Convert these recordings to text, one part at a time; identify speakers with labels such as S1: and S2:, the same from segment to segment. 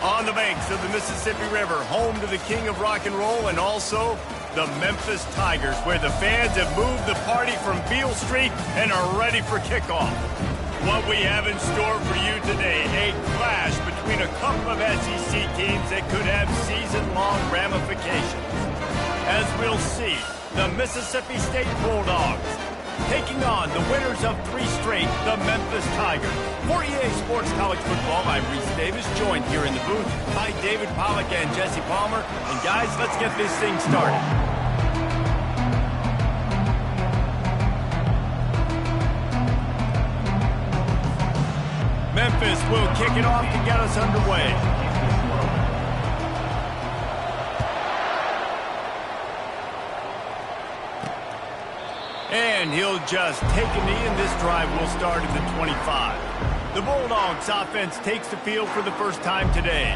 S1: On the banks of the Mississippi River, home to the king of rock and roll and also the Memphis Tigers, where the fans have moved the party from Beale Street and are ready for kickoff. What we have in store for you today, a clash between a couple of SEC teams that could have season-long ramifications. As we'll see, the Mississippi State Bulldogs taking on the winners of 3 straight, the Memphis Tigers. For EA Sports College Football, I'm Reese Davis, joined here in the booth by David Pollack and Jesse Palmer. And guys, let's get this thing started. Memphis will kick it off to get us underway. And he'll just take a knee, and this drive will start at the 25. The Bulldogs offense takes the field for the first time today.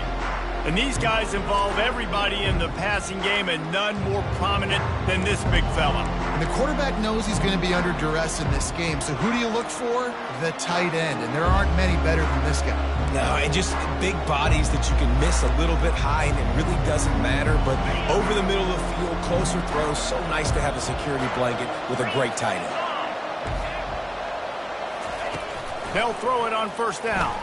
S1: And these guys involve everybody in the passing game, and none more prominent than this big fella.
S2: And the quarterback knows he's going to be under duress in this game. So who do you look for? The tight end. And there aren't many better than this guy.
S3: No, and just big bodies that you can miss a little bit high, and it really doesn't matter. But over the middle of the field, closer throws, so nice to have a security blanket with a great tight end.
S1: They'll throw it on first down.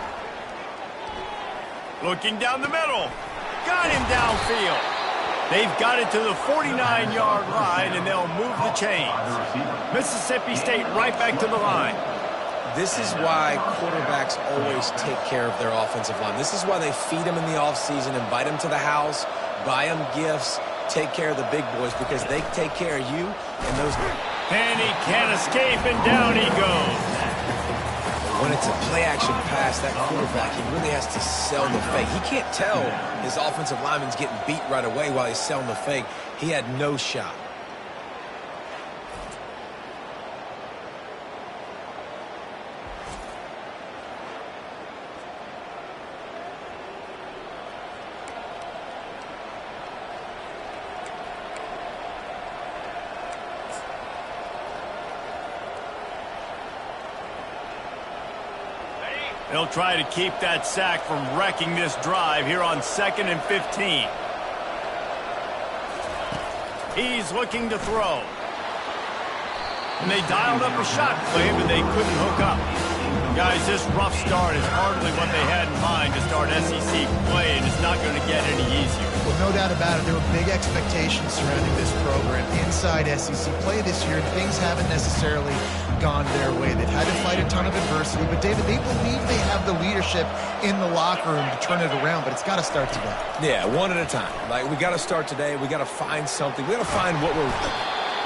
S1: Looking down the middle. Got him downfield. They've got it to the 49-yard line, and they'll move the chains. Mississippi State right back to the line.
S3: This is why quarterbacks always take care of their offensive line. This is why they feed them in the offseason, invite them to the house, buy them gifts, take care of the big boys, because they take care of you and those.
S1: And he can't escape, and down he goes.
S3: When it's a play-action pass, that quarterback, he really has to sell the fake. He can't tell his offensive lineman's getting beat right away while he's selling the fake. He had no shot.
S1: They'll try to keep that sack from wrecking this drive here on 2nd and 15. He's looking to throw. And they dialed up a shot play, but they couldn't hook up. Guys, this rough start is hardly what they had in mind to start SEC play, and it's not going to get any easier.
S2: Well, no doubt about it. There were big expectations surrounding this program inside SEC play this year, and things haven't necessarily gone their way. They've had to fight a ton of adversity, but David, they believe they have the leadership in the locker room to turn it around, but it's got to start today.
S3: Yeah, one at a time. Like, we got to start today. We got to find something. We got to find what we're.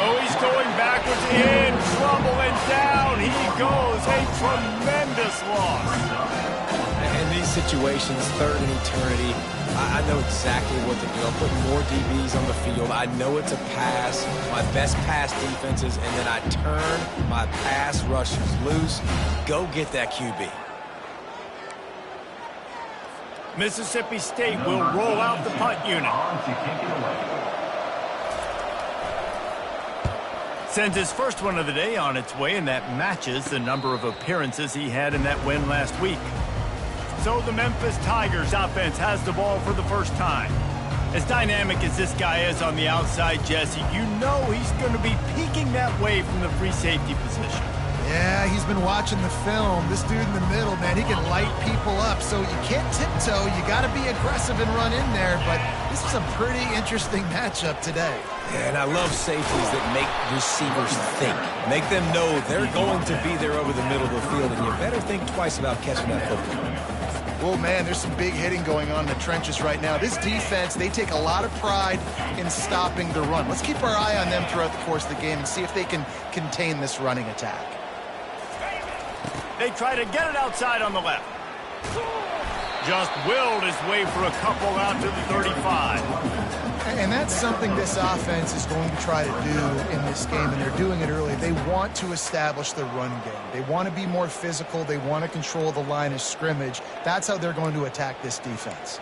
S1: Oh, he's going backwards, in trouble, and down he goes. A tremendous loss.
S3: In these situations, 3rd and eternity, I know exactly what to do. I'm putting more DBs on the field. I know it's a pass, my best pass defenses, and then I turn my pass rushers loose. Go get that QB.
S1: Mississippi State will roll out the punt unit. Sends his first one of the day on its way, and that matches the number of appearances he had in that win last week. So the Memphis Tigers offense has the ball for the first time. As dynamic as this guy is on the outside, Jesse, you know he's going to be peeking that way from the free safety position.
S2: Yeah, he's been watching the film. This dude in the middle, man, he can light people up. So you can't tiptoe. You got to be aggressive and run in there. But this is a pretty interesting matchup today.
S3: Yeah, and I love safeties that make receivers think. Make them know they're going to be there over the middle of the field, and you better think twice about catching that football.
S2: Well, man, there's some big hitting going on in the trenches right now. This defense, they take a lot of pride in stopping the run. Let's keep our eye on them throughout the course of the game and see if they can contain this running attack.
S1: They try to get it outside on the left. Just willed his way for a couple out to the 35.
S2: And that's something this offense is going to try to do in this game, and they're doing it early. They want to establish the run game. They want to be more physical. They want to control the line of scrimmage. That's how they're going to attack this defense.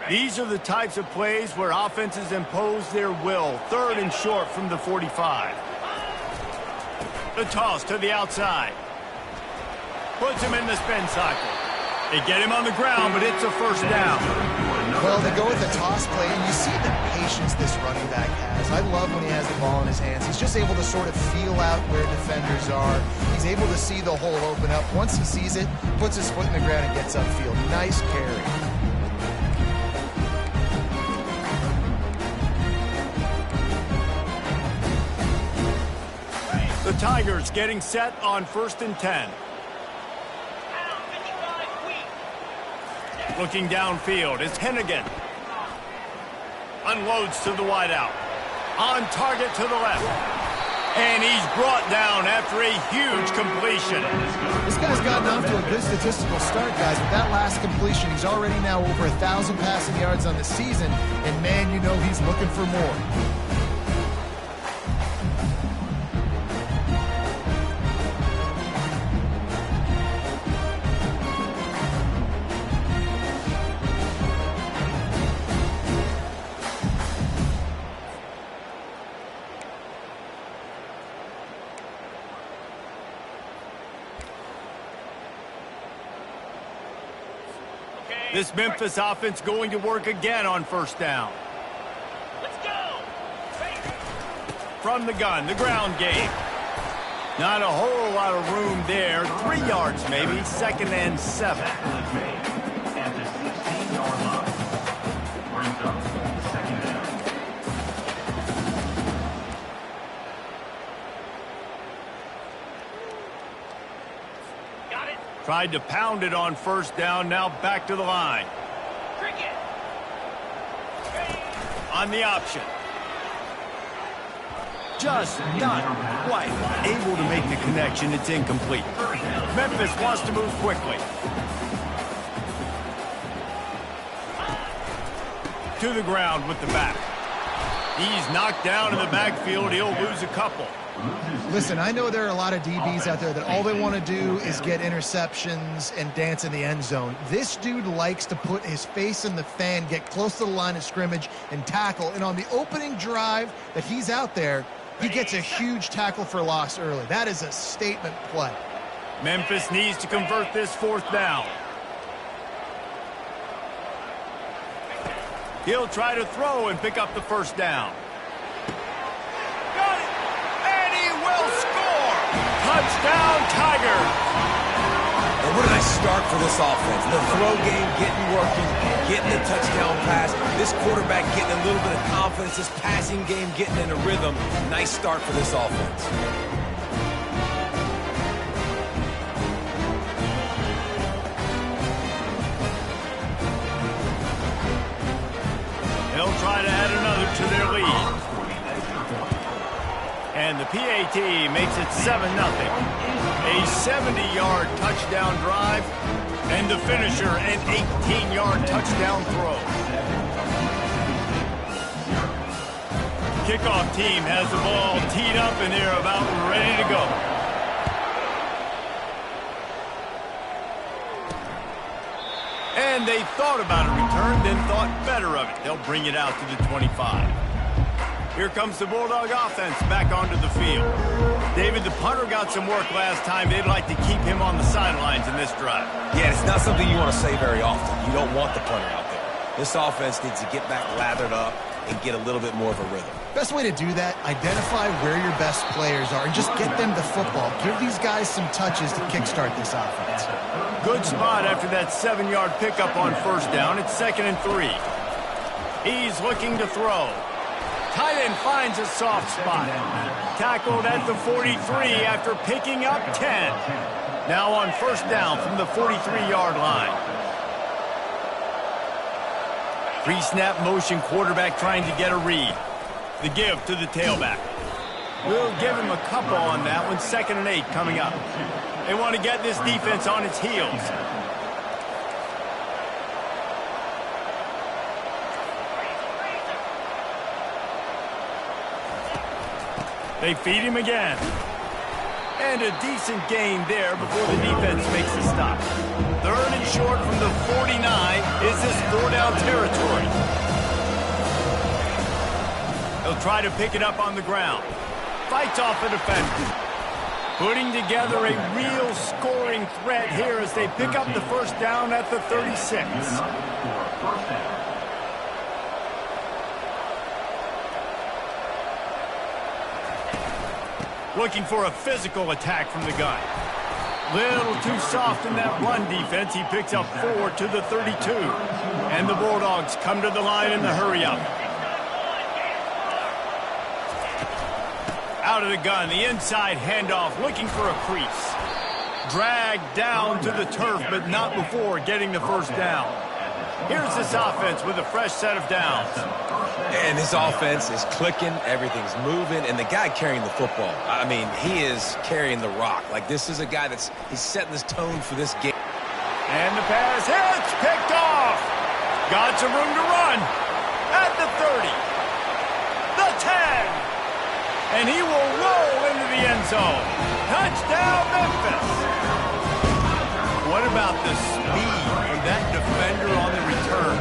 S1: These are the types of plays where offenses impose their will. 3rd and short from the 45. The toss to the outside. Puts him in the spin cycle. They get him on the ground, but it's a first down.
S2: Well, they go with a toss play, and you see the patience this running back has. I love when he has the ball in his hands. He's just able to sort of feel out where defenders are. He's able to see the hole open up. Once he sees it, puts his foot in the ground and gets upfield. Nice carry.
S1: The Tigers getting set on 1st and 10. Looking downfield, it's Hennigan. Unloads to the wideout. On target to the left. And he's brought down after a huge completion.
S2: This guy's gotten off to a good statistical start, guys. With that last completion, he's already now over 1,000 passing yards on the season. And, man, you know he's looking for more.
S1: This Memphis offense going to work again on 1st down.
S4: Let's go!
S1: From the gun, the ground game. Not a whole lot of room there. 3 yards maybe, 2nd and 7.
S4: At the 16-yard line. Brings up 2nd down. Got it.
S1: Tried to pound it on 1st down, now back to the line.
S4: Cricket.
S1: On the option. Just not quite able to make the connection. It's incomplete. Memphis wants to move quickly. To the ground with the back. He's knocked down in the backfield. He'll lose a couple.
S2: Listen, I know there are a lot of DBs out there that all they want to do is get interceptions and dance in the end zone. This dude likes to put his face in the fan, get close to the line of scrimmage, and tackle. And on the opening drive that he's out there, he gets a huge tackle for loss early. That is a statement play.
S1: Memphis needs to convert this 4th down. He'll try to throw and pick up the 1st down. Got it! And he will score! Touchdown, Tigers!
S3: And what a nice start for this offense. The throw game getting working, getting the touchdown pass. This quarterback getting a little bit of confidence. This passing game getting in a rhythm. Nice start for this offense.
S1: They'll try to add another to their lead. And the PAT makes it 7-0. A 70-yard touchdown drive, and the finisher, an 18-yard touchdown throw. Kickoff team has the ball teed up, and they're about ready to go. And they thought about a return, then thought better of it. They'll bring it out to the 25. Here comes the Bulldog offense back onto the field. David, the punter got some work last time. They'd like to keep him on the sidelines in this drive.
S3: Yeah, it's not something you want to say very often. You don't want the punter out there. This offense needs to get back lathered up and get a little bit more of a rhythm.
S2: Best way to do that, identify where your best players are and just get them the football. Give these guys some touches to kickstart this offense.
S1: Good spot after that 7-yard pickup on 1st down. It's 2nd and 3. He's looking to throw. Tight end finds a soft spot. Tackled at the 43 after picking up 10. Now on 1st down from the 43-yard line. Pre-snap motion, quarterback trying to get a read. The give to the tailback. We'll give him a couple on that one. 2nd and 8 coming up. They want to get this defense on its heels. They feed him again. And a decent gain there before the defense makes a stop. 3rd and short from the 49. Is this 4-down territory? He'll try to pick it up on the ground. Fights off the defender. Putting together a real scoring threat here as they pick up the first down at the 36. Looking for a physical attack from the gun. Little too soft in that run defense. He picks up 4 to the 32. And the Bulldogs come to the line in the hurry-up. Out of the gun, the inside handoff, looking for a crease. Dragged down to the turf, but not before getting the first down. Here's this offense with a fresh set of downs.
S3: And this offense is clicking, everything's moving, and the guy carrying the football, I mean, he is carrying the rock. Like, this is a guy he's setting this tone for this game.
S1: And the pass hits, picked off. Got some room to run. At the 30. The 10. And he will roll into the end zone. Touchdown, Memphis. What about the speed from that defender on the return?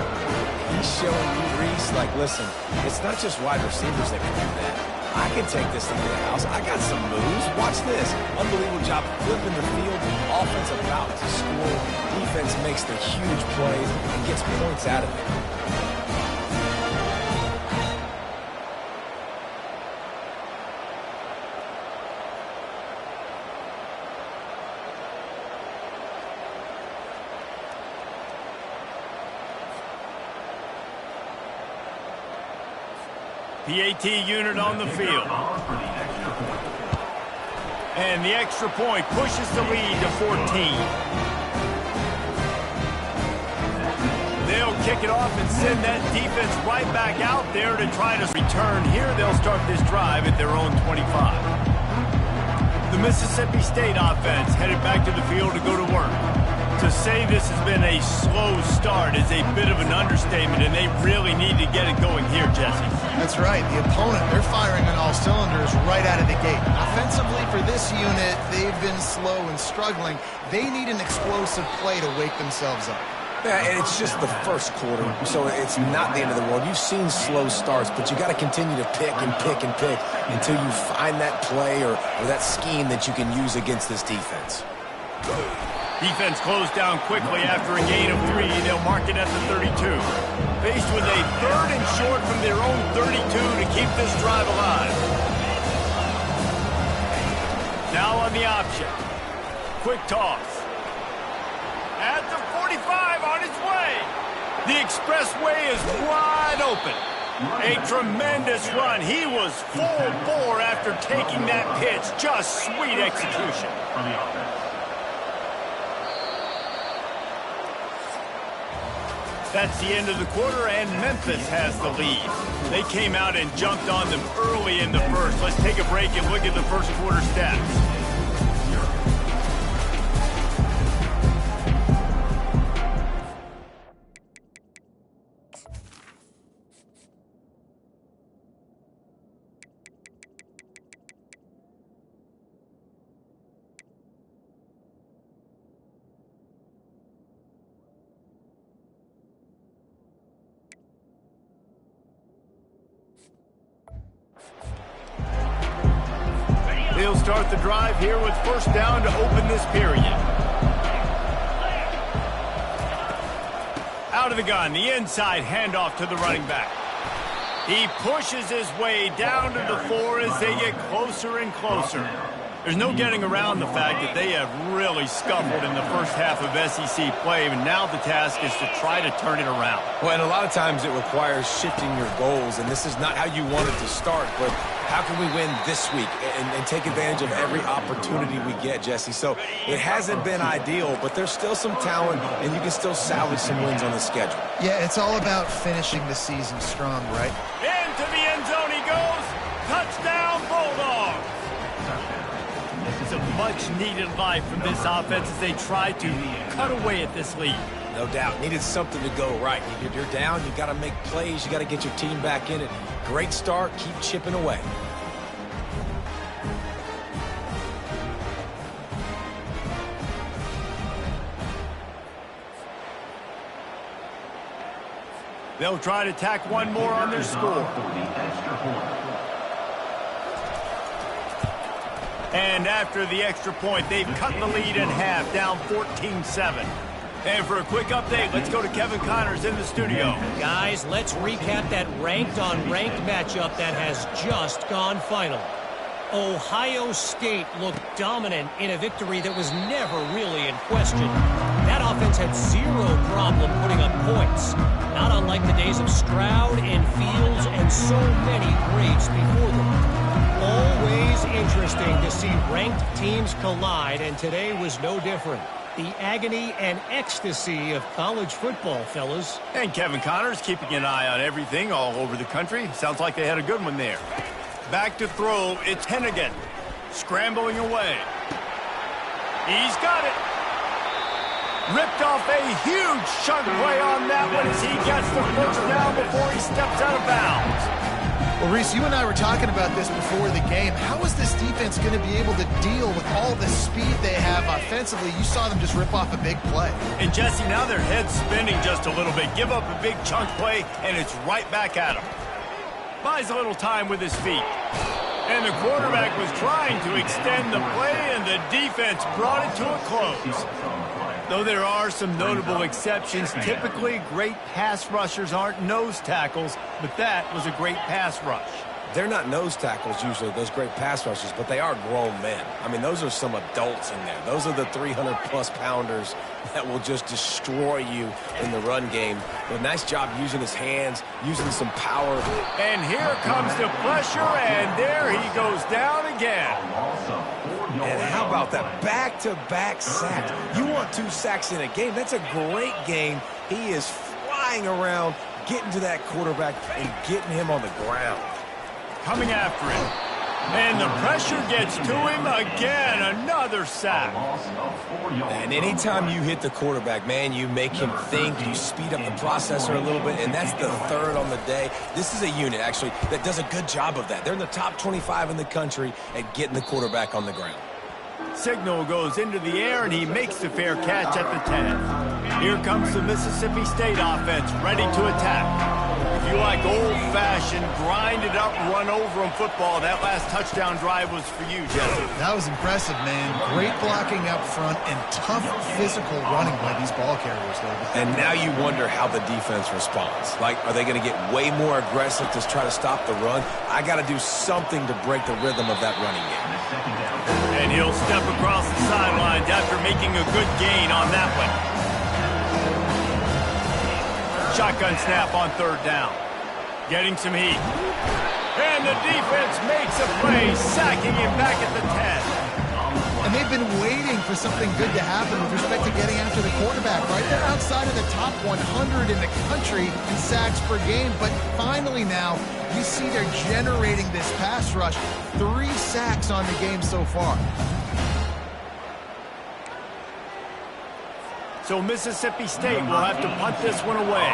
S3: He's showing you, Reese, like, listen, it's not just wide receivers that can do that. I can take this into the house. I got some moves. Watch this. Unbelievable job flipping the field. Offense about to score. Defense makes the huge plays and gets points out of it.
S1: PAT unit on the field. And the extra point pushes the lead to 14. They'll kick it off and send that defense right back out there to try to return. Here they'll start this drive at their own 25. The Mississippi State offense headed back to the field to go to work. To say this has been a slow start is a bit of an understatement, and they really need to get it going here, Jesse.
S2: That's right. The opponent, they're firing on all cylinders right out of the gate. Offensively, for this unit, they've been slow and struggling. They need an explosive play to wake themselves up.
S3: Yeah, and it's just the first quarter, so it's not the end of the world. You've seen slow starts, but you got to continue to pick and pick and pick until you find that play or that scheme that you can use against this defense.
S1: Defense closed down quickly after a gain of 3. They'll mark it at the 32. Faced with a 3rd and short from their own 32 to keep this drive alive. Now on the option. Quick toss. At the 45 on its way. The expressway is wide open. A tremendous run. He was full bore after taking that pitch. Just sweet execution. That's the end of the quarter, and Memphis has the lead. They came out and jumped on them early in the first. Let's take a break and look at the first quarter stats. They'll start the drive here with first down to open this period. Out of the gun, the inside handoff to the running back. He pushes his way down to the 4 as they get closer and closer. There's no getting around the fact that they have really scuffled in the first half of SEC play, and now the task is to try to turn it around.
S3: Well, and a lot of times it requires shifting your goals, and this is not how you wanted to start, but how can we win this week and take advantage of every opportunity we get, Jesse? So it hasn't been ideal, but there's still some talent, and you can still salvage some wins on the schedule. Yeah,
S2: it's all about finishing the season strong, right?
S1: Into the end zone he goes. Touchdown, Bulldogs. It's a much-needed life from this offense as they try to cut away at this lead.
S3: No doubt. Needed something to go right. You're down. You got to make plays. You got to get your team back in it. Great start. Keep chipping away.
S1: They'll try to tack one more on their score. And after the extra point, they've cut the lead in half, down 14-7. And for a quick update, let's go to Kevin Connors in the studio.
S5: Guys, let's recap that ranked-on-ranked matchup that has just gone final. Ohio State looked dominant in a victory that was never really in question. That offense had zero problem putting up points, not unlike the days of Stroud and Fields and so many greats before them. Always interesting to see ranked teams collide, and today was no different. The agony and ecstasy of college football, fellas.
S1: And Kevin Connors keeping an eye on everything all over the country. Sounds like they had a good one there. Back to throw, it's Hennigan. Scrambling away. He's got it. Ripped off a huge chunk play on that one as he gets the first down before he steps out of bounds.
S2: Well, Reese, you and I were talking about this before the game. How is this defense going to be able to deal with all the speed they have offensively? You saw them just rip off a big play.
S1: And Jesse, now their head's spinning just a little bit. Give up a big chunk play, and it's right back at him. Buys a little time with his feet. And the quarterback was trying to extend the play, and the defense brought it to a close. Though there are some notable exceptions, typically great pass rushers aren't nose tackles, but that was a great pass rush.
S3: They're not nose tackles usually, those great pass rushers, but they are grown men. I mean, those are some adults in there. Those are the 300-plus pounders that will just destroy you in the run game. But nice job using his hands, using some power.
S1: And here comes the pressure, and there he goes down again.
S3: And how about that back-to-back sacks? You want 2 sacks in a game. That's a great game. He is flying around, getting to that quarterback and getting him on the ground.
S1: Coming after him. And the pressure gets to him again. Another sack.
S3: And anytime you hit the quarterback, man, you make him think. You speed up the processor a little bit, and that's the third on the day. This is a unit, actually, that does a good job of that. They're in the top 25 in the country at getting the quarterback on the ground.
S1: Signal goes into the air, and he makes the fair catch at the 10. Here comes the Mississippi State offense, ready to attack. If you like old-fashioned, grind-it-up, run-over-'em football, that last touchdown drive was for you, Jesse.
S2: That was impressive, man. Great blocking up front and tough physical running by these ball carriers, though.
S3: And now you wonder how the defense responds. Like, are they going to get way more aggressive to try to stop the run? I got to do something to break the rhythm of that running game.
S1: And he'll step across the sidelines after making a good gain on that one. Shotgun snap on third down. Getting some heat. And the defense makes a play, sacking him back at the 10.
S2: And they've been waiting for something good to happen with respect to getting after the quarterback, right? They're outside of the top 100 in the country in sacks per game, but finally now you see they're generating this pass rush. 3 sacks on the game so far.
S1: So Mississippi State will have to punt this one away.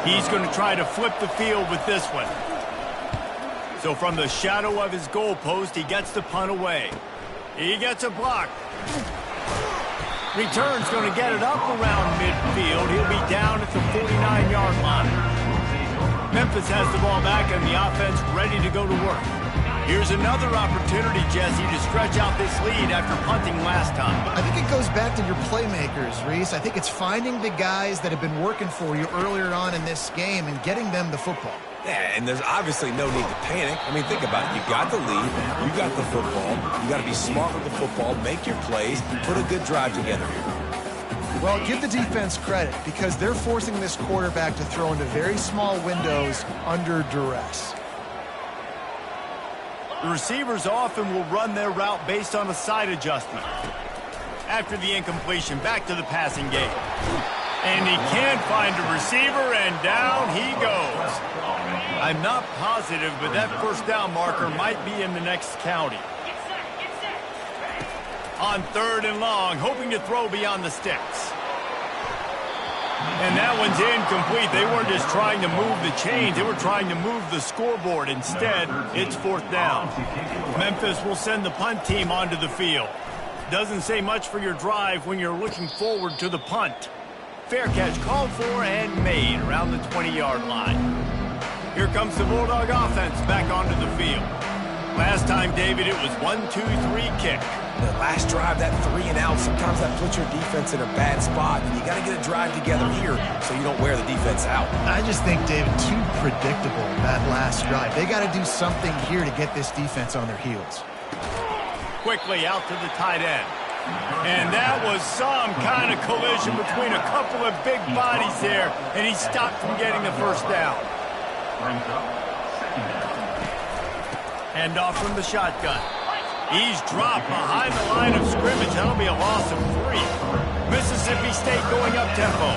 S1: He's going to try to flip the field with this one. So from the shadow of his goalpost, he gets the punt away. He gets a block. Return's going to get it up around midfield. He'll be down at the 49-yard line. Memphis has the ball back and the offense ready to go to work. Here's another opportunity, Jesse, to stretch out this lead after punting last time.
S2: I think it goes back to your playmakers, Reese. I think it's finding the guys that have been working for you earlier on in this game and getting them the football.
S3: Yeah, and there's obviously no need to panic. I mean, think about it. You got the lead. You got the football. You got to be smart with the football, make your plays, put a good drive together here.
S2: Well, give the defense credit because they're forcing this quarterback to throw into very small windows under duress.
S1: The receivers often will run their route based on a side adjustment. After the incompletion, back to the passing game. And he can't find a receiver, and down he goes. I'm not positive, but that first down marker might be in the next county. On third and long, hoping to throw beyond the sticks. And that one's incomplete. They weren't just trying to move the chains. They were trying to move the scoreboard. Instead, it's fourth down. Memphis will send the punt team onto the field. Doesn't say much for your drive when you're looking forward to the punt. Fair catch called for and made around the 20-yard line. Here comes the Bulldog offense back onto the field. Last time, David, it was 1-2-3 kick.
S3: The last drive, that 3 and out, sometimes that puts your defense in a bad spot. And you got to get a drive together here so you don't wear the defense out.
S2: I just think, David, too predictable, that last drive. They got to do something here to get this defense on their heels.
S1: Quickly out to the tight end. And that was some kind of collision between a couple of big bodies there, and he stopped from getting the first down. Hand off from the shotgun. He's dropped behind the line of scrimmage. That'll be a loss of 3. Mississippi State going up tempo.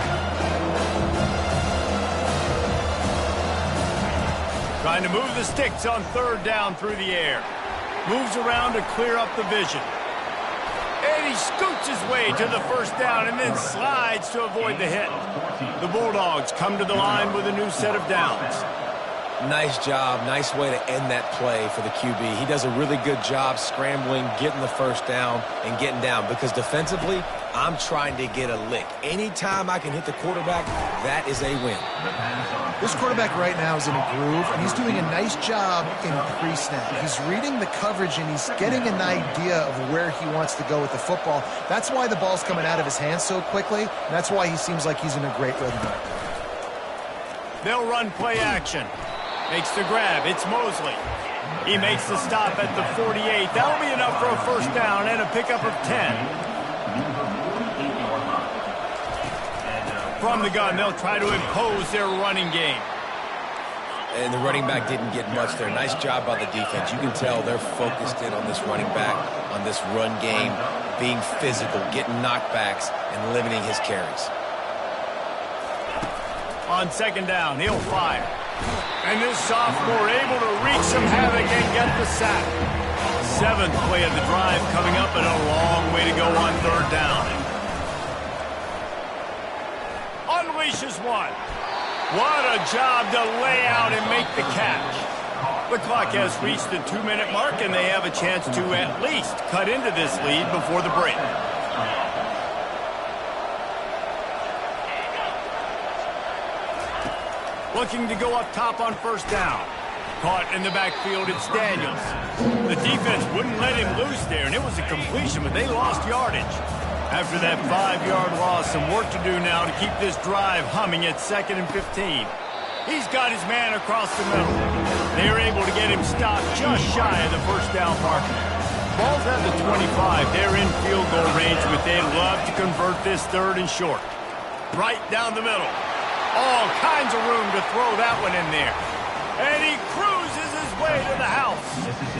S1: Trying to move the sticks on 3rd down through the air. Moves around to clear up the vision. And he scoots his way to the first down and then slides to avoid the hit. The Bulldogs come to the line with a new set of downs.
S3: Nice job. Nice way to end that play for the QB. He does a really good job scrambling, getting the first down, and getting down. Because defensively, I'm trying to get a lick. Anytime I can hit the quarterback, that is a win.
S2: This quarterback right now is in a groove, and he's doing a nice job in pre-snap. He's reading the coverage, and he's getting an idea of where he wants to go with the football. That's why the ball's coming out of his hands so quickly, and that's why he seems like he's in a great rhythm right now.
S1: They'll run play action. Makes the grab. It's Mosley. He makes the stop at the 48. That'll be enough for a first down and a pickup of 10. From the gun, they'll try to impose their running game.
S3: And the running back didn't get much there. Nice job by the defense. You can tell they're focused in on this running back, on this run game, being physical, getting knockbacks, and limiting his carries.
S1: On 2nd down, he'll fire. And this sophomore able to wreak some havoc and get the sack. 7th play of the drive coming up and a long way to go on 3rd down. Unleashes one. What a job to lay out and make the catch. The clock has reached the 2-minute mark and they have a chance to at least cut into this lead before the break. Looking to go up top on 1st down. Caught in the backfield, it's Daniels. The defense wouldn't let him loose there, and it was a completion, but they lost yardage. After that 5-yard loss, some work to do now to keep this drive humming at 2nd and 15. He's got his man across the middle. They're able to get him stopped just shy of the first down marker. Ball's at the 25. They're in field goal range, but they'd love to convert this 3rd and short. Right down the middle. All kinds of room to throw that one in there. And he cruises his way to the house.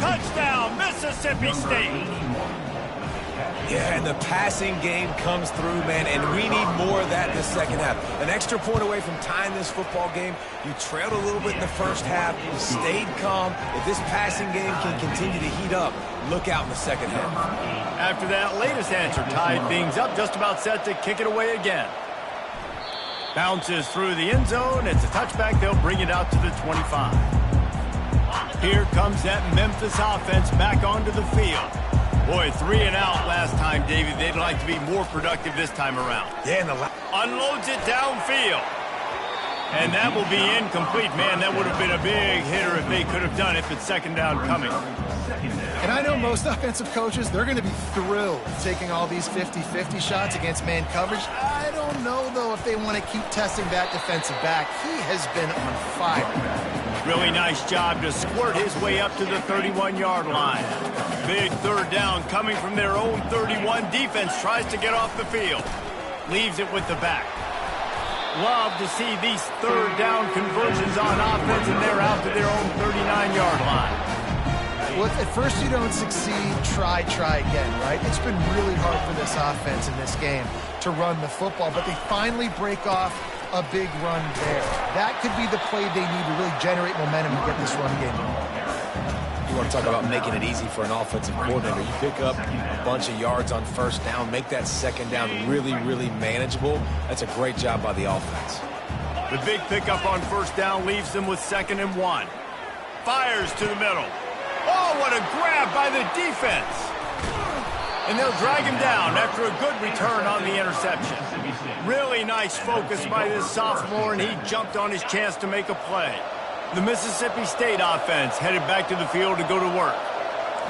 S1: Touchdown, Mississippi State.
S3: Yeah, and the passing game comes through, man, and we need more of that in the 2nd half. An extra point away from tying this football game. You trailed a little bit in the 1st half. You stayed calm. If this passing game can continue to heat up, look out in the 2nd half.
S1: After that latest answer tied things up, just about set to kick it away again. Bounces through the end zone. It's a touchback. They'll bring it out to the 25. Here comes that Memphis offense back onto the field. Boy, 3 and out last time, David. They'd like to be more productive this time around.
S3: Yeah, and
S1: unloads it downfield. And that will be incomplete. Man, that would have been a big hitter if they could have done it, but 2nd down coming.
S2: And I know most offensive coaches, they're going to be thrilled taking all these 50-50 shots against man coverage. I don't know, though, if they want to keep testing that defensive back. He has been on fire.
S1: Really nice job to squirt his way up to the 31-yard line. Big 3rd down coming from their own 31. Defense tries to get off the field. Leaves it with the back. Love to see these 3rd down conversions on offense, and they're out to their own 39-yard line.
S2: Well, if at first you don't succeed, try again, right? It's been really hard for this offense in this game to run the football, but they finally break off a big run there. That could be the play they need to really generate momentum and get this run game going.
S3: You want to talk about making it easy for an offensive coordinator. You pick up a bunch of yards on 1st down, make that 2nd down really, really manageable. That's a great job by the offense.
S1: The big pickup on 1st down leaves them with 2nd and 1. Fires to the middle. Oh, what a grab by the defense. And they'll drag him down after a good return on the interception. Really nice focus by this sophomore, and he jumped on his chance to make a play. The Mississippi State offense headed back to the field to go to work.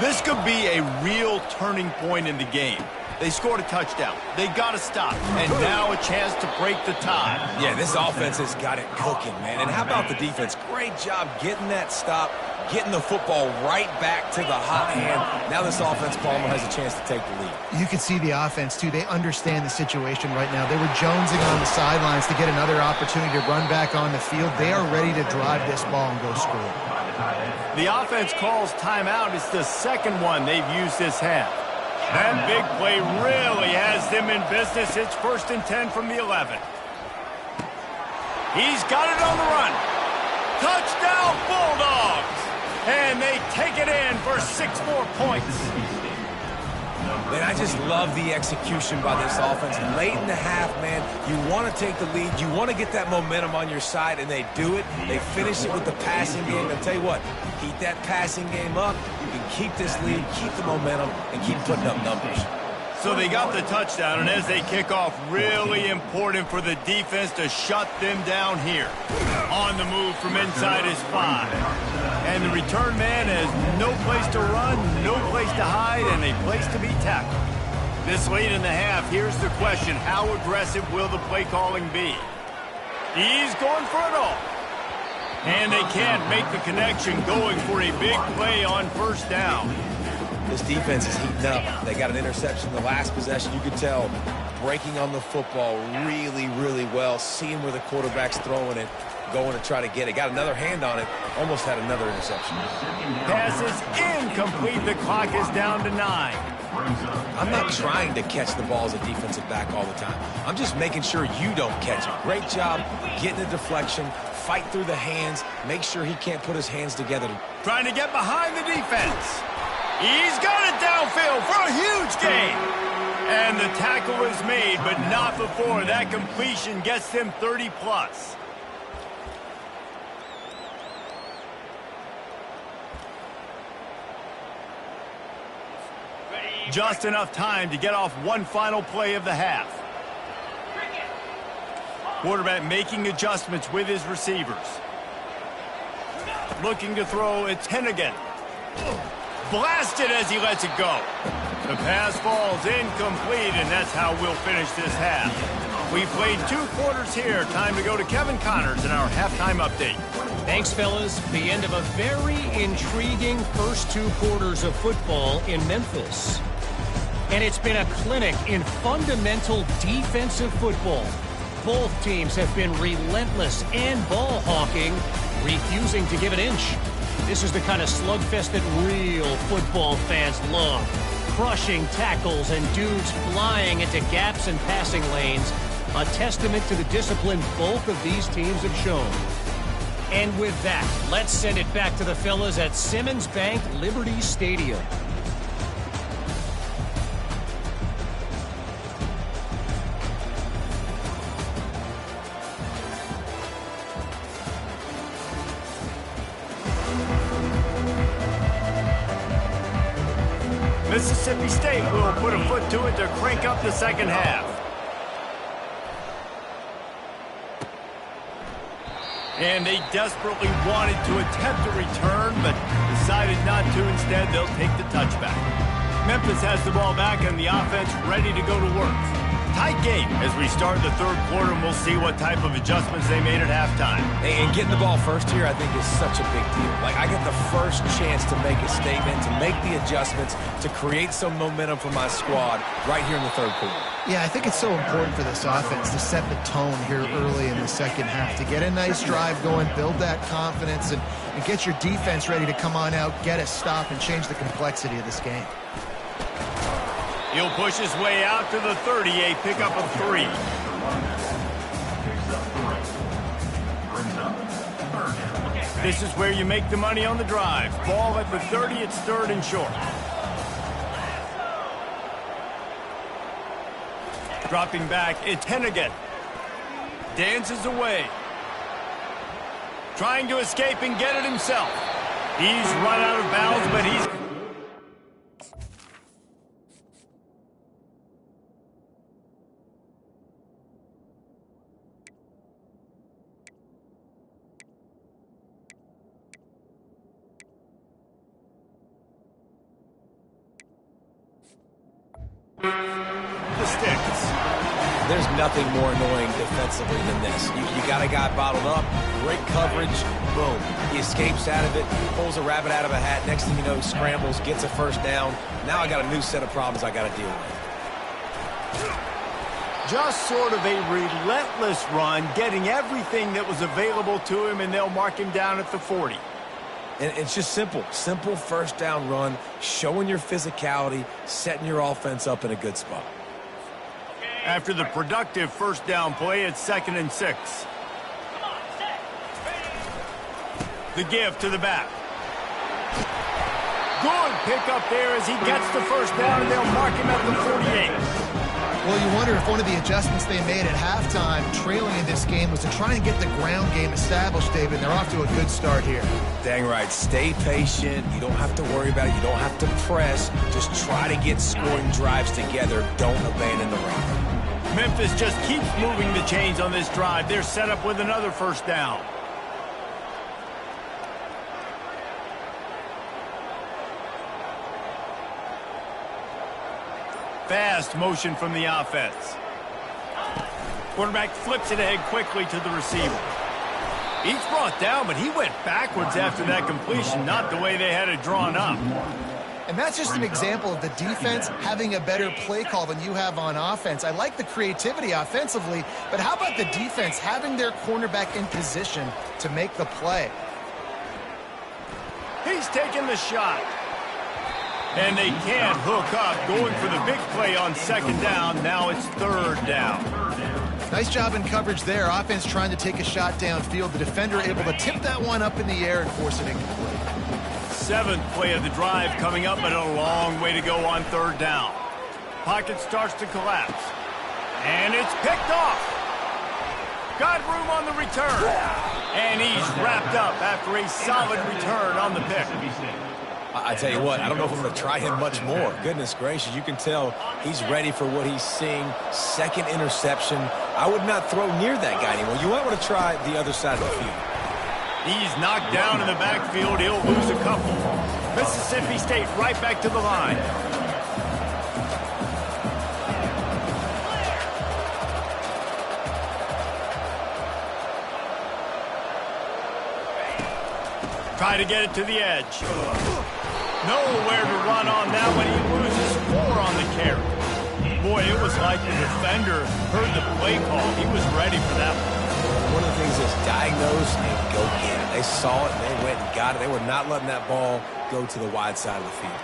S1: This could be a real turning point in the game. They scored a touchdown. They got to stop. And now a chance to break the tie.
S3: Yeah, this offense has got it cooking, man. And how about the defense? Great job getting that stop, getting the football right back to the hot hand. Now this offense, Palmer, has a chance to take the lead.
S2: You can see the offense, too. They understand the situation right now. They were jonesing on the sidelines to get another opportunity to run back on the field. They are ready to drive this ball and go score.
S1: The offense calls timeout. It's the second one they've used this half. That big play really has them in business. It's 1st and 10 from the 11. He's got it on the run. Touchdown, Bulldogs! And they take it in for 6 more points.
S3: Man, I just love the execution by this offense. Late in the half, man, you want to take the lead. You want to get that momentum on your side, and they do it. They finish it with the passing game. I'll tell you what, keep that passing game up. You can keep this lead, keep the momentum, and keep putting up numbers.
S1: So they got the touchdown, and as they kick off, really important for the defense to shut them down here. On the move from inside his 5. And the return man has no place to run, no place to hide, and a place to be tackled. This late in the half, here's the question. How aggressive will the play calling be? He's going for it all. And they can't make the connection, going for a big play on 1st down.
S3: This defense is heating up. They got an interception the last possession. You could tell breaking on the football really, really well, seeing where the quarterback's throwing it, going to try to get it. Got another hand on it, almost had another interception.
S1: Pass is incomplete. The clock is down to 9.
S3: I'm not trying to catch the ball as a defensive back all the time. I'm just making sure you don't catch it. Great job getting the deflection, fight through the hands, make sure he can't put his hands together.
S1: Trying to get behind the defense. He's got it downfield for a huge gain. And the tackle is made, but not before that completion gets them 30+. Just enough time to get off one final play of the half. Quarterback making adjustments with his receivers. Looking to throw, it's Hennigan. Blasted as he lets it go. The pass falls incomplete, and that's how we'll finish this half. We played 2 quarters here. Time to go to Kevin Connors in our halftime update.
S5: Thanks, fellas. The end of a very intriguing first 2 quarters of football in Memphis. And it's been a clinic in fundamental defensive football. Both teams have been relentless and ball hawking, refusing to give an inch. This is the kind of slugfest that real football fans love. Crushing tackles and dudes flying into gaps and passing lanes. A testament to the discipline both of these teams have shown. And with that, let's send it back to the fellas at Simmons Bank Liberty Stadium.
S1: Mississippi State will put a foot to it to crank up the second half. And they desperately wanted to attempt a return, but decided not to. Instead, they'll take the touchback. Memphis has the ball back and the offense ready to go to work. Tight game as we start the 3rd quarter, and we'll see what type of adjustments they made at halftime.
S3: And getting the ball first here, I think, is such a big deal. Like, I get the first chance to make a statement, to make the adjustments, to create some momentum for my squad right here in the 3rd quarter.
S2: Yeah, I think it's so important for this offense to set the tone here early in the second half, to get a nice drive going, build that confidence, and get your defense ready to come on out, get a stop, and change the complexity of this game.
S1: He'll push his way out to the 30, a pickup of 3. This is where you make the money on the drive. Ball at the 30, it's 3rd and short. Dropping back, it's Hennigan. Dances away. Trying to escape and get it himself. He's run out of bounds, but he's...
S3: there's nothing more annoying defensively than this. You got a guy bottled up, great coverage, boom. He escapes out of it, pulls a rabbit out of a hat. Next thing you know, he scrambles, gets a first down. Now I got a new set of problems I got to deal with.
S1: Just sort of a relentless run, getting everything that was available to him, and they'll mark him down at the 40.
S3: And it's just simple first down run, showing your physicality, setting your offense up in a good spot.
S1: After the productive first down play, it's 2nd and 6. The give to the back. Good pickup there as he gets the first down, and they'll mark him at the 48.
S2: Well, you wonder if one of the adjustments they made at halftime, trailing in this game, was to try and get the ground game established, David. They're off to a good start here.
S3: Dang right. Stay patient. You don't have to worry about it. You don't have to press. Just try to get scoring drives together. Don't abandon the run.
S1: Memphis just keeps moving the chains on this drive. They're set up with another first down. Fast motion from the offense. Quarterback flips it ahead quickly to the receiver. He's brought down, but he went backwards after that completion, not the way they had it drawn up.
S2: And that's just an example of the defense having a better play call than you have on offense. I like the creativity offensively, but how about the defense having their cornerback in position to make the play?
S1: He's taking the shot. And they can't hook up, going for the big play on 2nd down. Now it's 3rd down.
S2: Nice job in coverage there. Offense trying to take a shot downfield. The defender able to tip that one up in the air and force it incomplete.
S1: 7th play of the drive coming up, but a long way to go on 3rd down. Pocket starts to collapse. And it's picked off. Got room on the return. And he's wrapped up after a solid return on the pick.
S3: I tell you what, I don't know if I'm going to try him much more. Goodness gracious, you can tell he's ready for what he's seeing. 2nd interception. I would not throw near that guy anymore. You might want to try the other side of the field.
S1: He's knocked down in the backfield. He'll lose a couple. Mississippi State right back to the line. Try to get it to the edge. Nowhere to run on that one. He loses 4 on the carry. Boy, it was like the defender heard the play call. He was ready for that one.
S3: One of the things is diagnose and go get it. They saw it and they went and got it. They were not letting that ball go to the wide side of the field.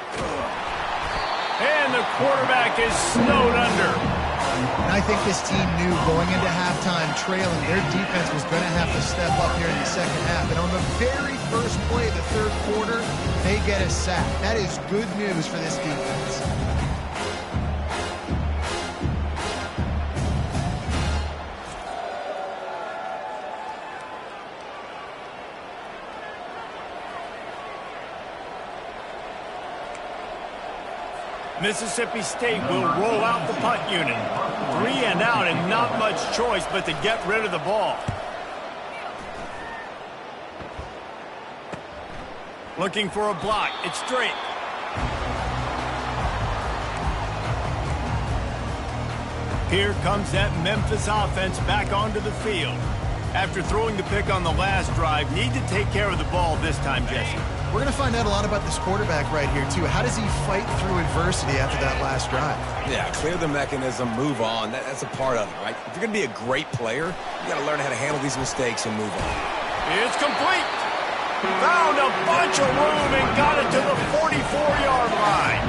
S1: And the quarterback is snowed under.
S2: And I think this team knew going into halftime trailing, their defense was going to have to step up here in the 2nd half. And on the very first play of the 3rd quarter, they get a sack. That is good news for this defense.
S1: Mississippi State will roll out the punt unit. 3 and out and not much choice but to get rid of the ball. Looking for a block. It's straight. Here comes that Memphis offense back onto the field. After throwing the pick on the last drive, need to take care of the ball this time, Jesse.
S2: We're going to find out a lot about this quarterback right here, too. How does he fight through adversity after that last drive?
S3: Yeah, clear the mechanism, move on. That's a part of it, right? If you're going to be a great player, you got to learn how to handle these mistakes and move on.
S1: It's complete. Found a bunch of room and got it to the 44-yard line.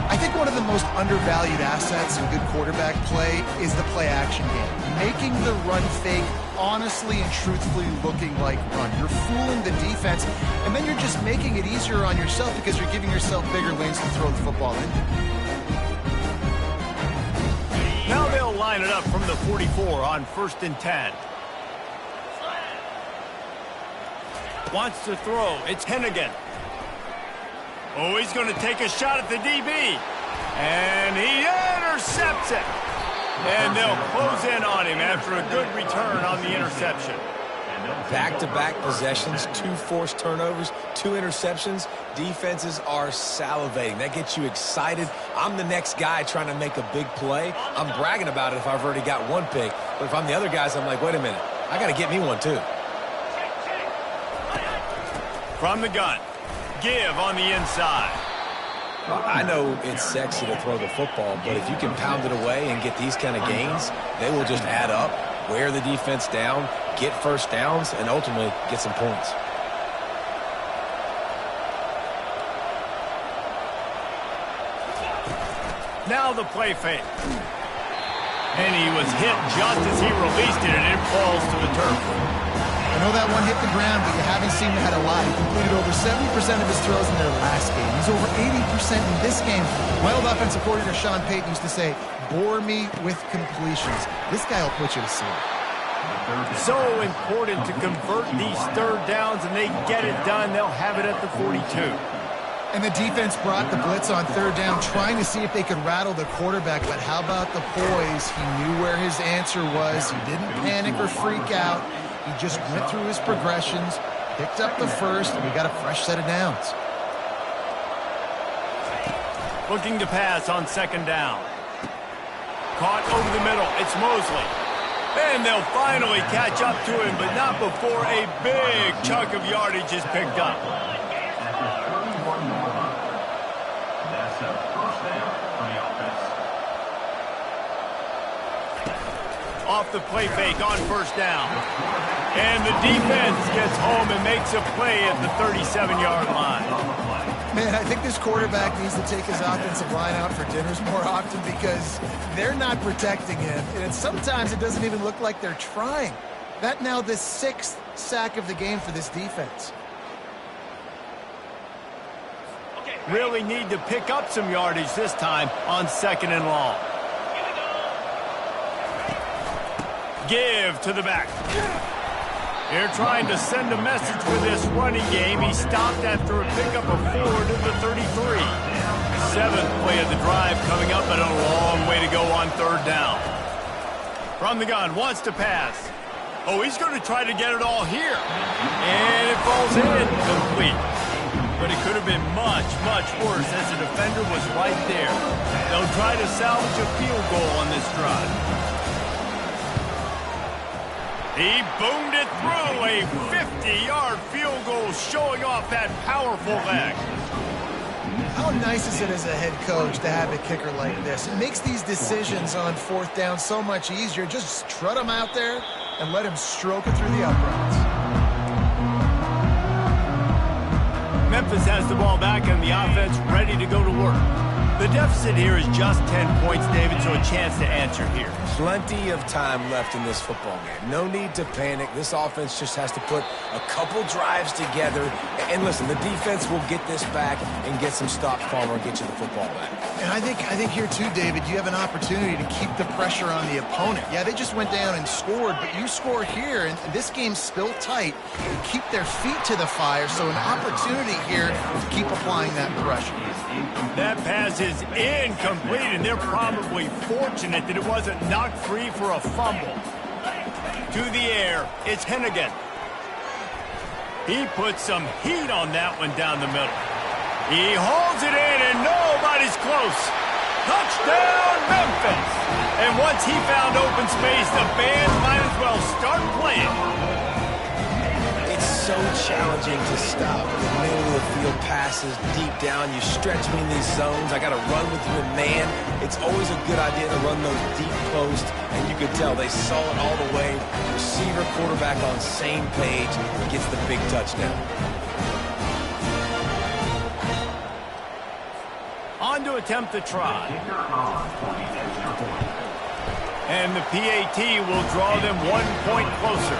S2: I think one of the most undervalued assets in good quarterback play is the play-action game. Making the run fake honestly and truthfully looking like run. You're fooling the defense, and then you're just making it easier on yourself because you're giving yourself bigger lanes to throw the football into.
S1: Now they'll line it up from the 44 on 1st and 10. Wants to throw. It's Hennigan. Oh, he's going to take a shot at the DB. And he intercepts it. And they'll close in on him after a good return on the interception.
S3: Back-to-back possessions, 2 forced turnovers, 2 interceptions. Defenses are salivating. That gets you excited. I'm the next guy trying to make a big play. I'm bragging about it if I've already got 1 pick. But if I'm the other guys, I'm like, wait a minute. I got to get me 1 too.
S1: From the gun. Give on the inside.
S3: I know it's sexy to throw the football, but if you can pound it away and get these kind of gains, they will just add up, wear the defense down, get first downs, and ultimately get some points.
S1: Now the play fake. And he was hit just as he released it, and it falls to the turf.
S2: I know that one hit the ground, but you haven't seen him had a lot. He completed over 70% of his throws in their last game. He's over 80% in this game. My old offensive coordinator, Sean Payton, used to say, bore me with completions. This guy will put you to sleep.
S1: So important to convert these third downs, and they get it done. They'll have it at the 42.
S2: And the defense brought the blitz on third down, trying to see if they could rattle the quarterback. But how about the poise? He knew where his answer was. He didn't panic or freak out. He just went through his progressions, picked up the first, and we got a fresh set of downs.
S1: Looking to pass on second down. Caught over the middle. It's Mosley. And they'll finally catch up to him, but not before a big chunk of yardage is picked up.
S4: That's a first down for the offense.
S1: Off the play fake on first down. And the defense gets home and makes a play at the 37-yard line.
S2: Man, I think this quarterback needs to take his offensive line out for dinners more often because they're not protecting him. And sometimes it doesn't even look like they're trying. That now the 6th sack of the game for this defense.
S1: Really need to pick up some yardage this time on second and long. Give to the back. They're trying to send a message with this running game. He stopped after a pickup of 4 to the 33. 7th play of the drive coming up, but a long way to go on third down. From the gun, wants to pass. Oh, he's going to try to get it all here. And it falls in, complete. But it could have been much, much worse as the defender was right there. They'll try to salvage a field goal on this drive. He boomed it through, a 50-yard field goal showing off that powerful leg.
S2: How nice is it as a head coach to have a kicker like this? It makes these decisions on fourth down so much easier. Just trot him out there and let him stroke it through the uprights.
S1: Memphis has the ball back and the offense ready to go to work. The deficit here is just 10 points, David, so a chance to answer here.
S3: Plenty of time left in this football game. No need to panic. This offense just has to put a couple drives together. And listen, the defense will get this back and get some stops, Palmer, and get you the football back.
S2: And I think here too, David, you have an opportunity to keep the pressure on the opponent. Yeah, they just went down and scored, but you score here, and this game's still tight. You keep their feet to the fire, so an opportunity here to keep applying that pressure.
S1: That pass is incomplete, and they're probably fortunate that it wasn't knocked free for a fumble. To the air, it's Hennigan. He puts some heat on that one down the middle. He hauls it in, and nobody's close. Touchdown, Memphis! And once he found open space, the band might as well start playing.
S3: It's so challenging to stop. The middle of the field passes deep down. You stretch me in these zones. I got to run with you in man. It's always a good idea to run those deep posts, and you could tell they saw it all the way. Receiver, quarterback on same page, gets the big touchdown.
S1: On to attempt the try. And the PAT will draw them 1 point closer.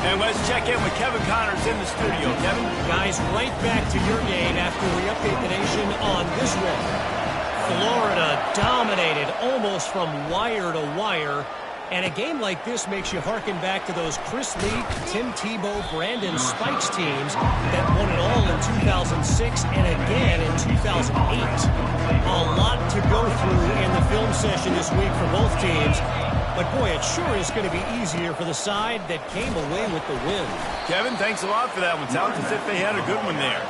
S1: And let's check in with Kevin Connors in the studio. Kevin?
S5: Guys, right back to your game after we update the nation on this one. Florida dominated almost from wire to wire. And a game like this makes you harken back to those Chris Lee, Tim Tebow, Brandon Spikes teams that won it all in 2006 and again in 2008. A lot to go through in the film session this week for both teams. But boy, it sure is going to be easier for the side that came away with the win.
S1: Kevin, thanks a lot for that one. Sounds as if they had a good one there.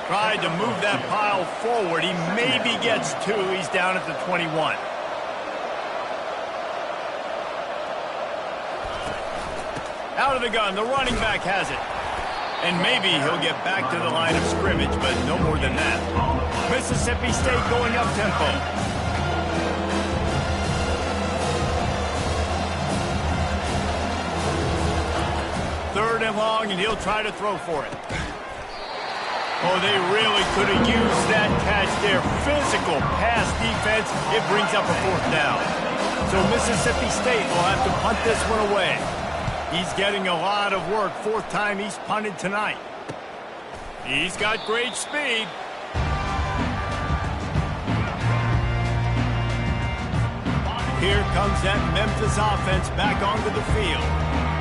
S1: Tried to move that pile forward. He maybe gets two. He's down at the 21. Out of the gun, the running back has it. And maybe he'll get back to the line of scrimmage, but no more than that. Mississippi State going up tempo. Third and long, and he'll try to throw for it. Oh, they really could have used that catch there. Physical pass defense. It brings up a fourth down. So Mississippi State will have to punt this one away. He's getting a lot of work. Fourth time he's punted tonight. He's got great speed. Here comes that Memphis offense back onto the field.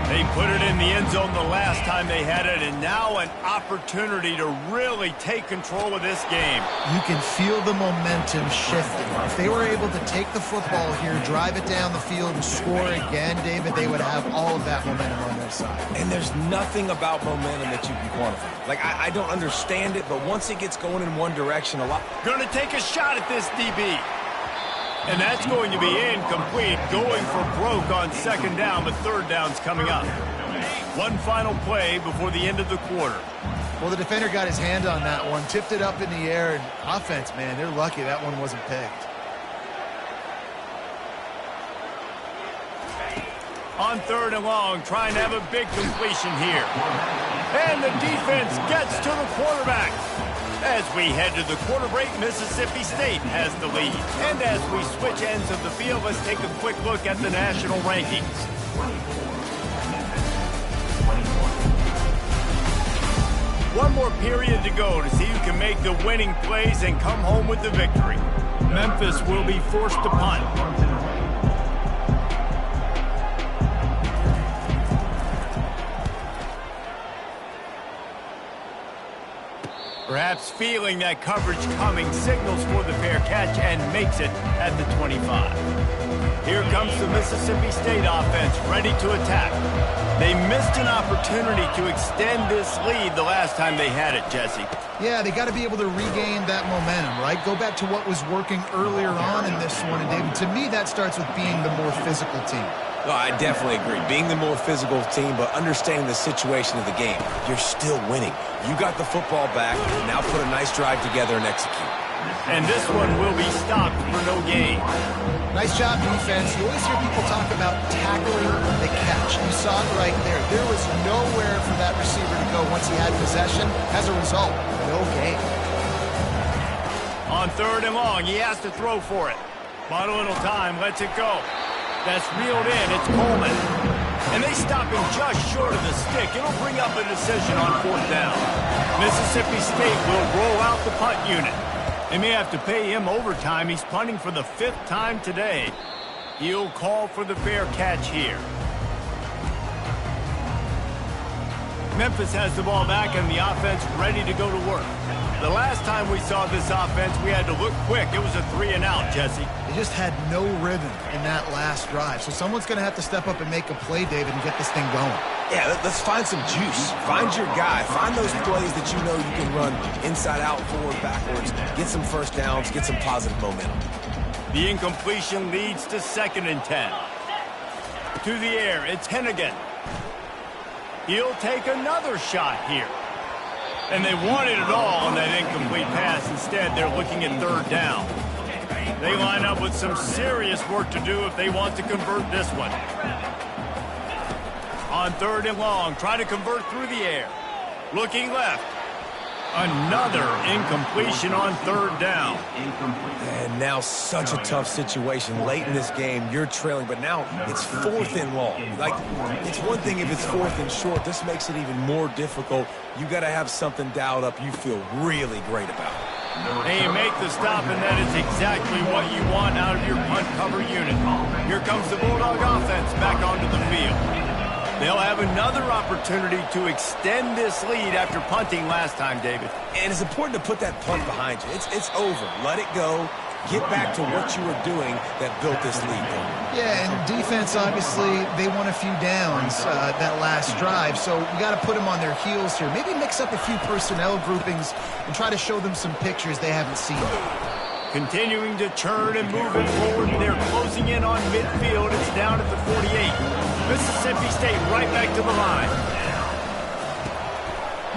S1: They put it in the end zone the last time they had it, and now an opportunity to really take control of this game.
S2: You can feel the momentum shifting. If they were able to take the football here, drive it down the field, and score again, David, they would have all of that momentum on their side.
S3: And there's nothing about momentum that you can quantify. Like, I don't understand it, but once it gets going in one direction, a lot...
S1: Going to take a shot at this DB. And that's going to be incomplete, going for broke on second down, but third down's coming up. One final play before the end of the quarter.
S2: Well, the defender got his hand on that one, tipped it up in the air, and offense, man, they're lucky that one wasn't picked.
S1: On third and long, trying to have a big completion here. And the defense gets to the quarterback. As we head to the quarter break, Mississippi State has the lead. And as we switch ends of the field, let's take a quick look at the national rankings. One more period to go to see who can make the winning plays and come home with the victory. Memphis will be forced to punt. Perhaps feeling that coverage coming, signals for the fair catch and makes it at the 25. Here comes the Mississippi State offense, ready to attack. They missed an opportunity to extend this lead the last time they had it, Jesse.
S2: Yeah, they got to be able to regain that momentum, right? Go back to what was working earlier on in this one. And David, to me, that starts with being the more physical team.
S3: No, I definitely agree. Being the more physical team, but understanding the situation of the game. You're still winning. You got the football back. Now put a nice drive together and execute.
S1: And this one will be stopped for no gain.
S2: Nice job, defense. You always hear people talk about tackling the catch. You saw it right there. There was nowhere for that receiver to go once he had possession. As a result, no gain.
S1: On third and long, he has to throw for it. But a little time, lets it go. That's reeled in. It's Coleman. And they stop him just short of the stick. It'll bring up a decision on fourth down. Mississippi State will roll out the punt unit. They may have to pay him overtime. He's punting for the fifth time today. He'll call for the fair catch here. Memphis has the ball back and the offense ready to go to work. The last time we saw this offense, we had to look quick. It was a 3-and-out, Jesse.
S2: They just had no rhythm in that last drive. So someone's going to have to step up and make a play, David, and get this thing going.
S3: Yeah, let's find some juice. Find your guy. Find those plays that you know you can run inside out, forward, backwards. Get some first downs. Get some positive momentum.
S1: The incompletion leads to 2nd and 10. To the air, it's Hennigan. He'll take another shot here. And they wanted it all on that incomplete pass. Instead, they're looking at third down. They line up with some serious work to do if they want to convert this one. On third and long, try to convert through the air. Looking left. Another incompletion on third down.
S3: And now such a tough situation. Late in this game, you're trailing, but now it's 4th and long. Like, it's one thing if it's 4th and short. This makes it even more difficult. You got to have something dialed up you feel really great about.
S1: Hey, you make the stop, and that is exactly what you want out of your punt cover unit. Here comes the Bulldog offense back onto the field. They'll have another opportunity to extend this lead after punting last time, David.
S3: And it's important to put that punt behind you. It's over. Let it go. Get back to what you were doing that built this lead.
S2: Yeah, and defense, obviously, they won a few downs that last drive, so we got to put them on their heels here. Maybe mix up a few personnel groupings and try to show them some pictures they haven't seen.
S1: Continuing to turn and move it forward. They're closing in on midfield. It's down at the 48. Mississippi State right back to the line.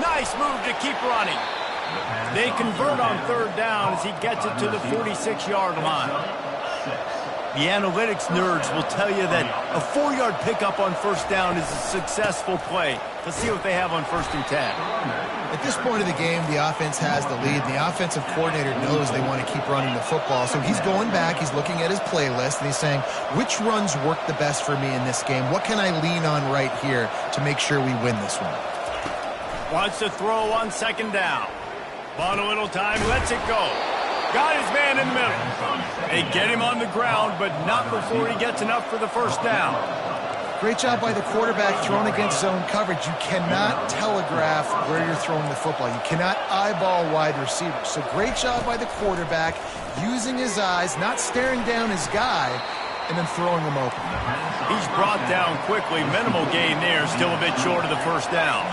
S1: Nice move to keep running. They convert on third down as he gets it to the 46-yard line. The analytics nerds will tell you that a 4-yard pickup on first down is a successful play. Let's see what they have on 1st and 10.
S2: At this point of the game, the offense has the lead. The offensive coordinator knows they want to keep running the football. So he's going back, he's looking at his playlist, and he's saying, which runs work the best for me in this game? What can I lean on right here to make sure we win this one?
S1: Wants to throw on 2nd down. Bought a little time, lets it go. Got his man in the middle. They get him on the ground, but not before he gets enough for the 1st down.
S2: Great job by the quarterback throwing against zone coverage. You cannot telegraph where you're throwing the football. You cannot eyeball wide receivers. So great job by the quarterback using his eyes, not staring down his guy, and then throwing him open.
S1: He's brought down quickly. Minimal gain there, still a bit short of the 1st down.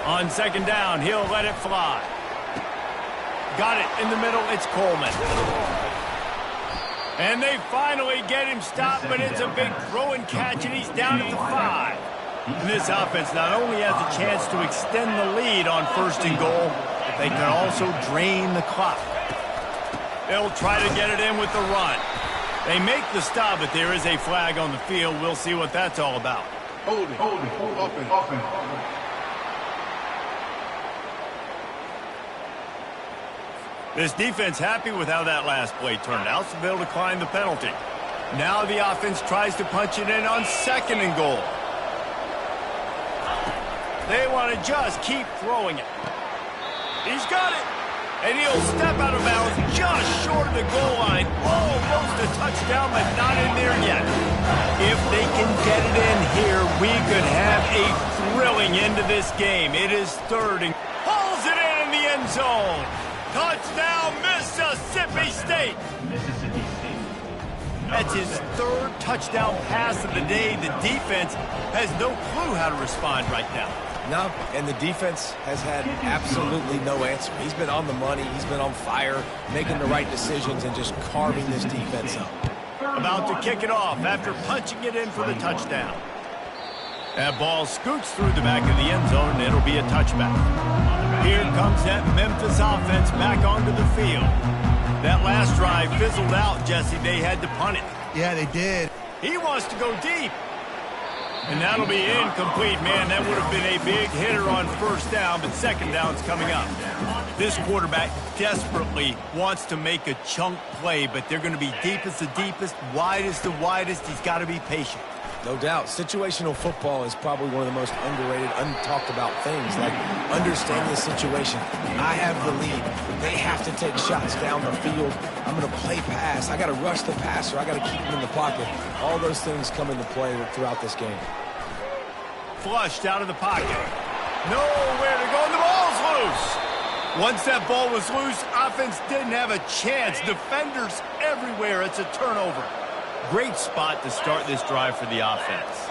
S1: On 2nd down, he'll let it fly. Got it in the middle, it's Coleman. And they finally get him stopped, but it's a big throw and catch, and he's down at the 5. And this offense not only has a chance to extend the lead on 1st and goal, but they can also drain the clock. They'll try to get it in with the run. They make the stop, but there is a flag on the field. We'll see what that's all about.
S4: Hold it.
S1: This defense happy with how that last play turned out, so they'll decline the penalty. Now the offense tries to punch it in on 2nd and goal. They want to just keep throwing it. He's got it. And he'll step out of bounds just short of the goal line. Almost a touchdown, but not in there yet. If they can get it in here, we could have a thrilling end to this game. It is 3rd and pulls it in the end zone. Touchdown, Mississippi State. That's his 3rd touchdown pass of the day. The defense has no clue how to respond right now.
S3: No, and the defense has had absolutely no answer. He's been on the money. He's been on fire, making the right decisions and just carving this defense up.
S1: About to kick it off after punching it in for the touchdown. That ball scoots through the back of the end zone, and it'll be a touchback. Here comes that Memphis offense back onto the field. That last drive fizzled out, Jesse. They had to punt it.
S2: Yeah, they did.
S1: He wants to go deep. And that'll be incomplete, man. That would have been a big hitter on 1st down, but 2nd down's coming up. This quarterback desperately wants to make a chunk play, but they're going to be deep as the deepest, wide as the widest. He's got to be patient.
S3: No doubt. Situational football is probably one of the most underrated, untalked about things. Like, understanding the situation. I have the lead. They have to take shots down the field. I'm going to play pass. I got to rush the passer. I got to keep him in the pocket. All those things come into play throughout this game.
S1: Flushed out of the pocket. Nowhere to go, and the ball's loose. Once that ball was loose, offense didn't have a chance. Defenders everywhere. It's a turnover. Great spot to start this drive for the offense.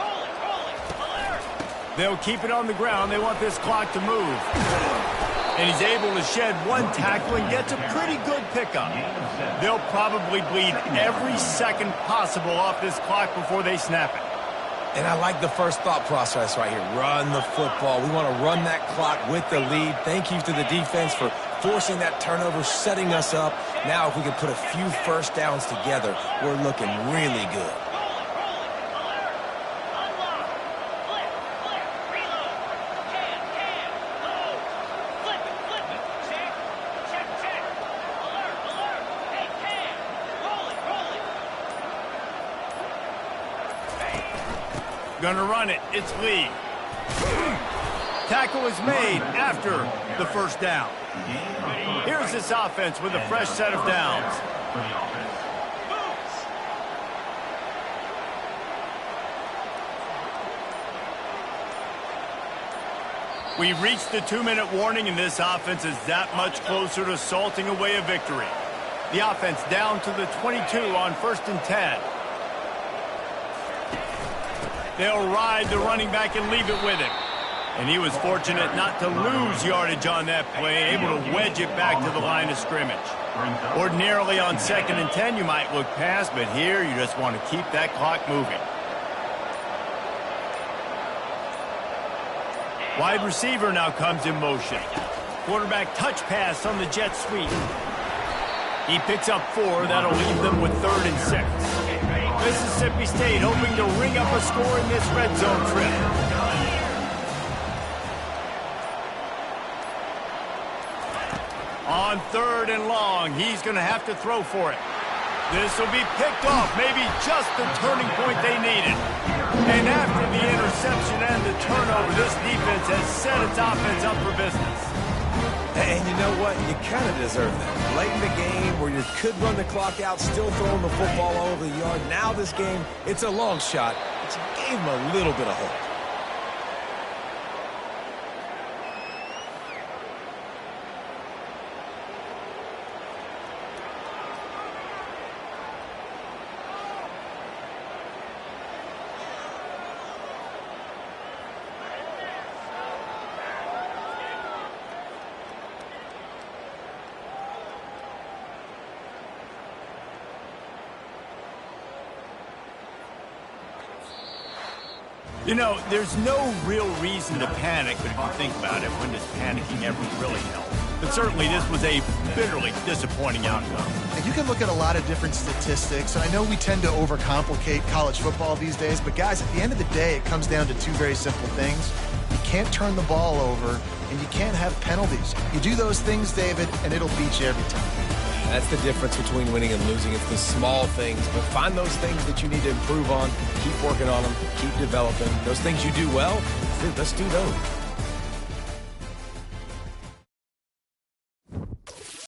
S1: They'll keep it on the ground. They want this clock to move. And he's able to shed one tackle and gets a pretty good pickup. They'll probably bleed every second possible off this clock before they snap it.
S3: And I like the first thought process right here. Run the football. We want to run that clock with the lead. Thank you to the defense for forcing that turnover, setting us up. Now if we can put a few 1st downs together, we're looking really good.
S1: Gonna run it. It's Lee. Tackle is made after the 1st down. Here's this offense with a fresh set of downs. We reached the 2-minute warning, and this offense is that much closer to salting away a victory. The offense down to the 22 on 1st and 10. They'll ride the running back and leave it with him. And he was fortunate not to lose yardage on that play, able to wedge it back to the line of scrimmage. Ordinarily on 2nd and 10, you might look past, but here you just want to keep that clock moving. Wide receiver now comes in motion. Quarterback touch pass on the jet sweep. He picks up 4. That'll leave them with 3rd and 6. Mississippi State hoping to ring up a score in this red zone trip. On 3rd and long, he's going to have to throw for it. This will be picked off, maybe just the turning point they needed. And after the interception and the turnover, this defense has set its offense up for business.
S3: And you know what? You kind of deserve that. Late in the game where you could run the clock out, still throwing the football all over the yard. Now this game, it's a long shot, but you gave him a little bit of hope.
S1: You know, there's no real reason to panic, but if you think about it, when does panicking ever really help? But certainly this was a bitterly disappointing outcome.
S2: And you can look at a lot of different statistics, and I know we tend to overcomplicate college football these days, but guys, at the end of the day, it comes down to 2 very simple things. You can't turn the ball over, and you can't have penalties. You do those things, David, and it'll beat you every time.
S3: That's the difference between winning and losing. It's the small things, but find those things that you need to improve on. Keep working on them. Keep developing. Those things you do well, let's do those.